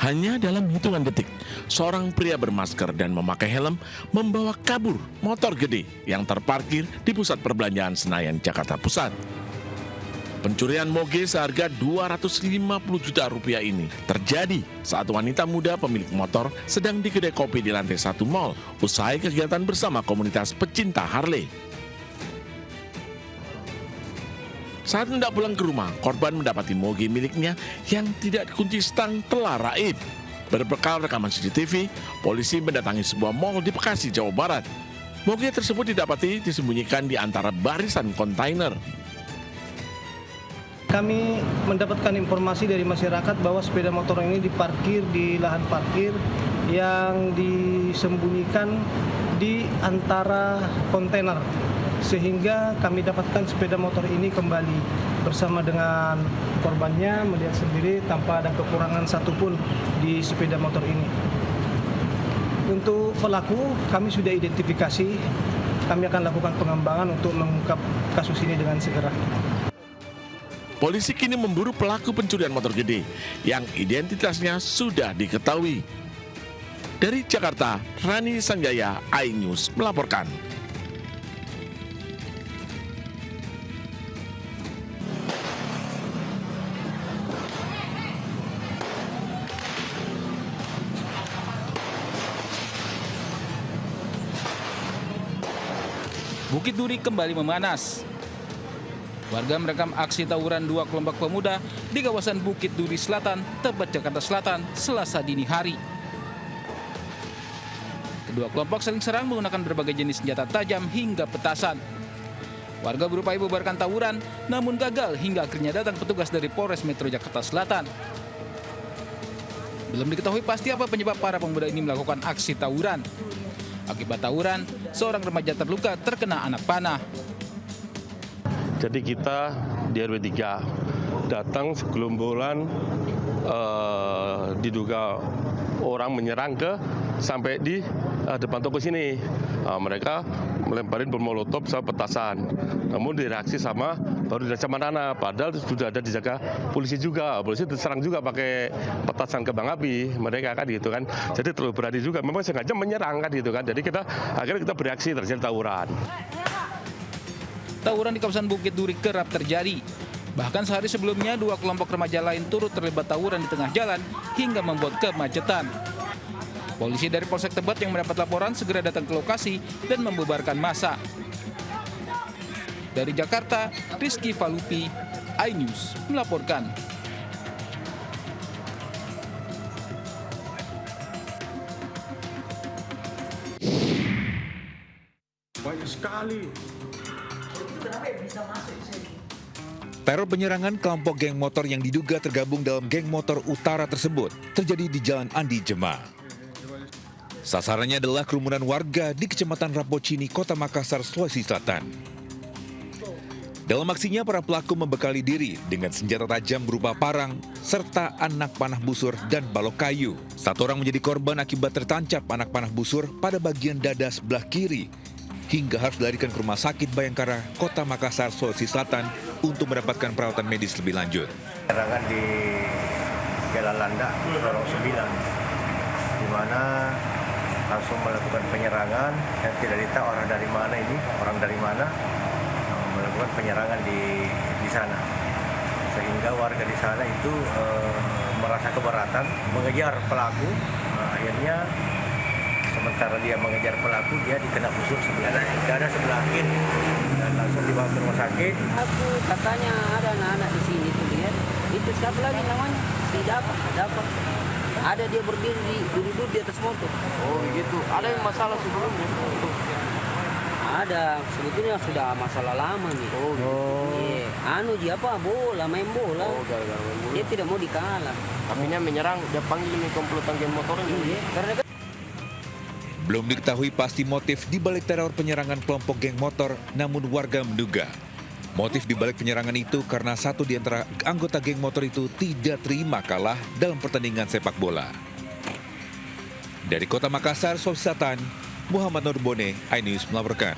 Hanya dalam hitungan detik, seorang pria bermasker dan memakai helm membawa kabur motor gede yang terparkir di pusat perbelanjaan Senayan, Jakarta Pusat. Pencurian moge seharga 250 juta rupiah ini terjadi saat wanita muda pemilik motor sedang di kedai kopi di lantai 1 mal usai kegiatan bersama komunitas pecinta Harley. Saat hendak pulang ke rumah, korban mendapati moge miliknya yang tidak dikunci stang telah raib. Berbekal rekaman CCTV, polisi mendatangi sebuah mal di Bekasi, Jawa Barat. Moge tersebut didapati disembunyikan di antara barisan kontainer. Kami mendapatkan informasi dari masyarakat bahwa sepeda motor ini diparkir di lahan parkir yang disembunyikan di antara kontainer. Sehingga kami dapatkan sepeda motor ini kembali bersama dengan korbannya, melihat sendiri tanpa ada kekurangan satupun di sepeda motor ini. Untuk pelaku kami sudah identifikasi, kami akan lakukan pengembangan untuk mengungkap kasus ini dengan segera. Polisi kini memburu pelaku pencurian motor gede yang identitasnya sudah diketahui. Dari Jakarta, Rani Sanjaya, iNews melaporkan. Bukit Duri kembali memanas. Warga merekam aksi tawuran dua kelompok pemuda di kawasan Bukit Duri Selatan, Tebet, Jakarta Selatan, Selasa dini hari. Kedua kelompok saling serang menggunakan berbagai jenis senjata tajam hingga petasan. Warga berupaya membubarkan tawuran, namun gagal hingga akhirnya datang petugas dari Polres Metro Jakarta Selatan. Belum diketahui pasti apa penyebab para pemuda ini melakukan aksi tawuran. Akibat tawuran, seorang remaja terluka terkena anak panah. Jadi kita di RW 3 datang segelombolan diduga orang menyerang sampai di depan toko sini. Mereka melemparin bom molotov sama petasan. Namun direaksi baru sama Nana. Padahal sudah ada dijaga polisi juga. Polisi diserang juga pakai petasan kembang api. Mereka kan gitu kan. Jadi terlalu berani juga. Memang sengaja menyerang kan gitu kan. Jadi akhirnya kita bereaksi terjadi tawuran. Tawuran di kawasan Bukit Duri kerap terjadi. Bahkan sehari sebelumnya dua kelompok remaja lain turut terlibat tawuran di tengah jalan hingga membuat kemacetan. Polisi dari Polsek Tebet yang mendapat laporan segera datang ke lokasi dan membubarkan massa. Dari Jakarta, Rizky Falupi, iNews melaporkan. Banyak sekali. Teror penyerangan kelompok geng motor yang diduga tergabung dalam geng motor utara tersebut terjadi di Jalan Andi Jema. Sasarannya adalah kerumunan warga di Kecamatan Rapocini, Kota Makassar, Sulawesi Selatan. Dalam aksinya, para pelaku membekali diri dengan senjata tajam berupa parang, serta anak panah busur dan balok kayu. Satu orang menjadi korban akibat tertancap anak panah busur pada bagian dada sebelah kiri, hingga harus dilarikan ke Rumah Sakit Bayangkara, Kota Makassar, Sulawesi Selatan untuk mendapatkan perawatan medis lebih lanjut. Penyerangan di Jalan Landak, Lorong 9, di mana langsung melakukan penyerangan yang tidak ditahu orang dari mana melakukan penyerangan di sana, sehingga warga di sana itu merasa keberatan mengejar pelaku. Akhirnya sementara dia mengejar pelaku, dia dikena busur dada sebelah kiri dan langsung dibawa ke rumah sakit. Aku katanya ada anak-anak di sini tuh lihat. Itu siapa lagi namanya? Tidak dapat. Ada dia berdiri duduk di atas motor. Oh gitu. Ada yang masalah sebelumnya? Ada, sebetulnya sudah masalah lama nih. Oh gitu. Dia main bola. Oh, gara-gara main bola. Dia tidak mau dikalah. Akhirnya menyerang, dia panggil ini komplotan geng motor ini. Iya, karena Belum diketahui pasti motif di balik teror penyerangan kelompok geng motor, namun warga menduga motif di balik penyerangan itu karena satu di antara anggota geng motor itu tidak terima kalah dalam pertandingan sepak bola. Dari Kota Makassar, Sulawesi Selatan, Muhammad Nurbone, iNews melaporkan.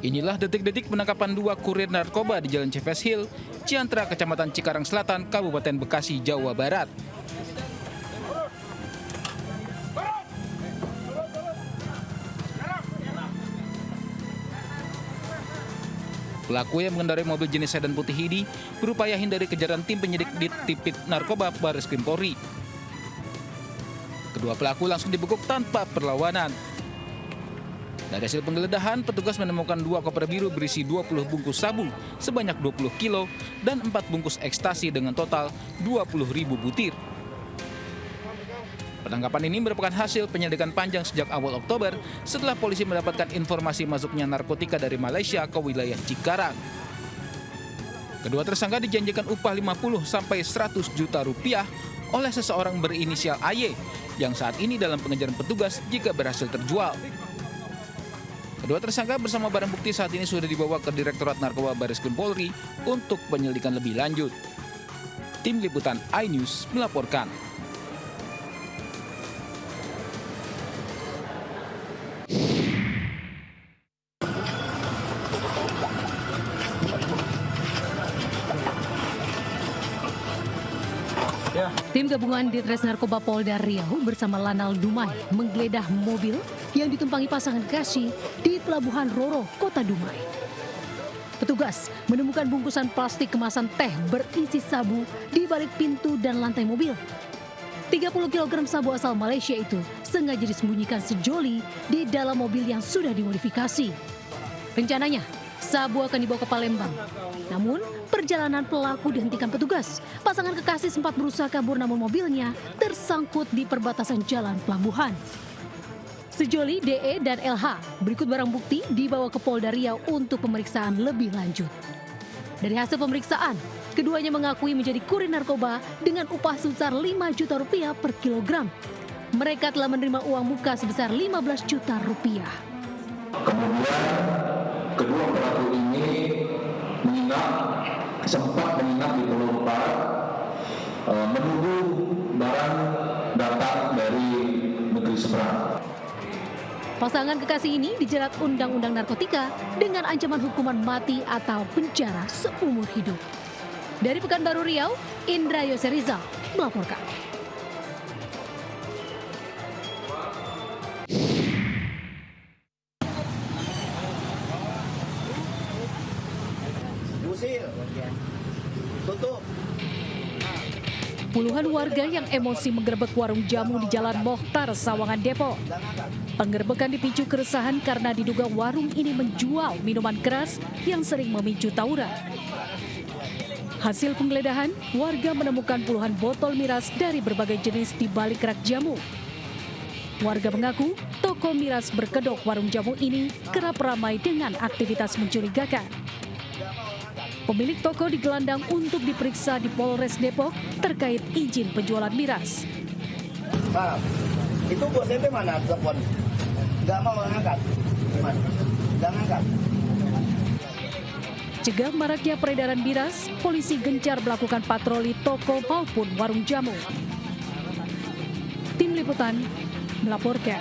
Inilah detik-detik penangkapan 2 kurir narkoba di Jalan Cefes Hill, Ciantra, Kecamatan Cikarang Selatan, Kabupaten Bekasi, Jawa Barat. Pelaku yang mengendarai mobil jenis sedan putih ini berupaya hindari kejaran tim penyidik di Tipit Narkoba Bareskrim Polri. Kedua pelaku langsung dibekuk tanpa perlawanan. Dari hasil penggeledahan, petugas menemukan 2 koper biru berisi 20 bungkus sabu sebanyak 20 kilo dan 4 bungkus ekstasi dengan total 20.000 butir. Penangkapan ini merupakan hasil penyelidikan panjang sejak awal Oktober setelah polisi mendapatkan informasi masuknya narkotika dari Malaysia ke wilayah Cikarang. Kedua tersangka dijanjikan upah 50 sampai 100 juta rupiah oleh seseorang berinisial AY yang saat ini dalam pengejaran petugas jika berhasil terjual. Kedua tersangka bersama barang bukti saat ini sudah dibawa ke Direktorat Narkoba Bareskrim Polri untuk penyelidikan lebih lanjut. Tim Liputan iNews melaporkan. Tim gabungan Ditres Narkoba Polda Riau bersama Lanal Dumai menggeledah mobil yang ditumpangi pasangan kekasih di Pelabuhan Roro, Kota Dumai. Petugas menemukan bungkusan plastik kemasan teh berisi sabu di balik pintu dan lantai mobil. 30 kg sabu asal Malaysia itu sengaja disembunyikan sejoli di dalam mobil yang sudah dimodifikasi. Rencananya, sabu akan dibawa ke Palembang. Namun, perjalanan pelaku dihentikan petugas. Pasangan kekasih sempat berusaha kabur namun mobilnya tersangkut di perbatasan jalan pelabuhan. Sejoli DE dan LH berikut barang bukti dibawa ke Polda Riau untuk pemeriksaan lebih lanjut. Dari hasil pemeriksaan, keduanya mengakui menjadi kurir narkoba dengan upah sebesar 5 juta rupiah per kilogram. Mereka telah menerima uang muka sebesar 15 juta rupiah. Kemudian kedua pelaku ini sempat menginap di Pulau Barat menunggu barang datang dari negeri seberang. Pasangan kekasih ini dijerat Undang-Undang Narkotika dengan ancaman hukuman mati atau penjara seumur hidup. Dari Pekanbaru Riau, Indra Yoserizal melaporkan. Puluhan warga yang emosi menggerebek warung jamu di Jalan Mokhtar, Sawangan, Depok. Penggerebekan dipicu keresahan karena diduga warung ini menjual minuman keras yang sering memicu tawuran. Hasil penggeledahan, warga menemukan puluhan botol miras dari berbagai jenis di balik rak jamu. Warga mengaku toko miras berkedok warung jamu ini kerap ramai dengan aktivitas mencurigakan. Pemilik toko digelandang untuk diperiksa di Polres Depok terkait izin penjualan miras. Pak, itu bos SMP mana telepon? Gak mau ngangkat. Gimana? Gak ngangkat. Cegah maraknya peredaran miras, polisi gencar melakukan patroli toko maupun warung jamu. Tim Liputan melaporkan.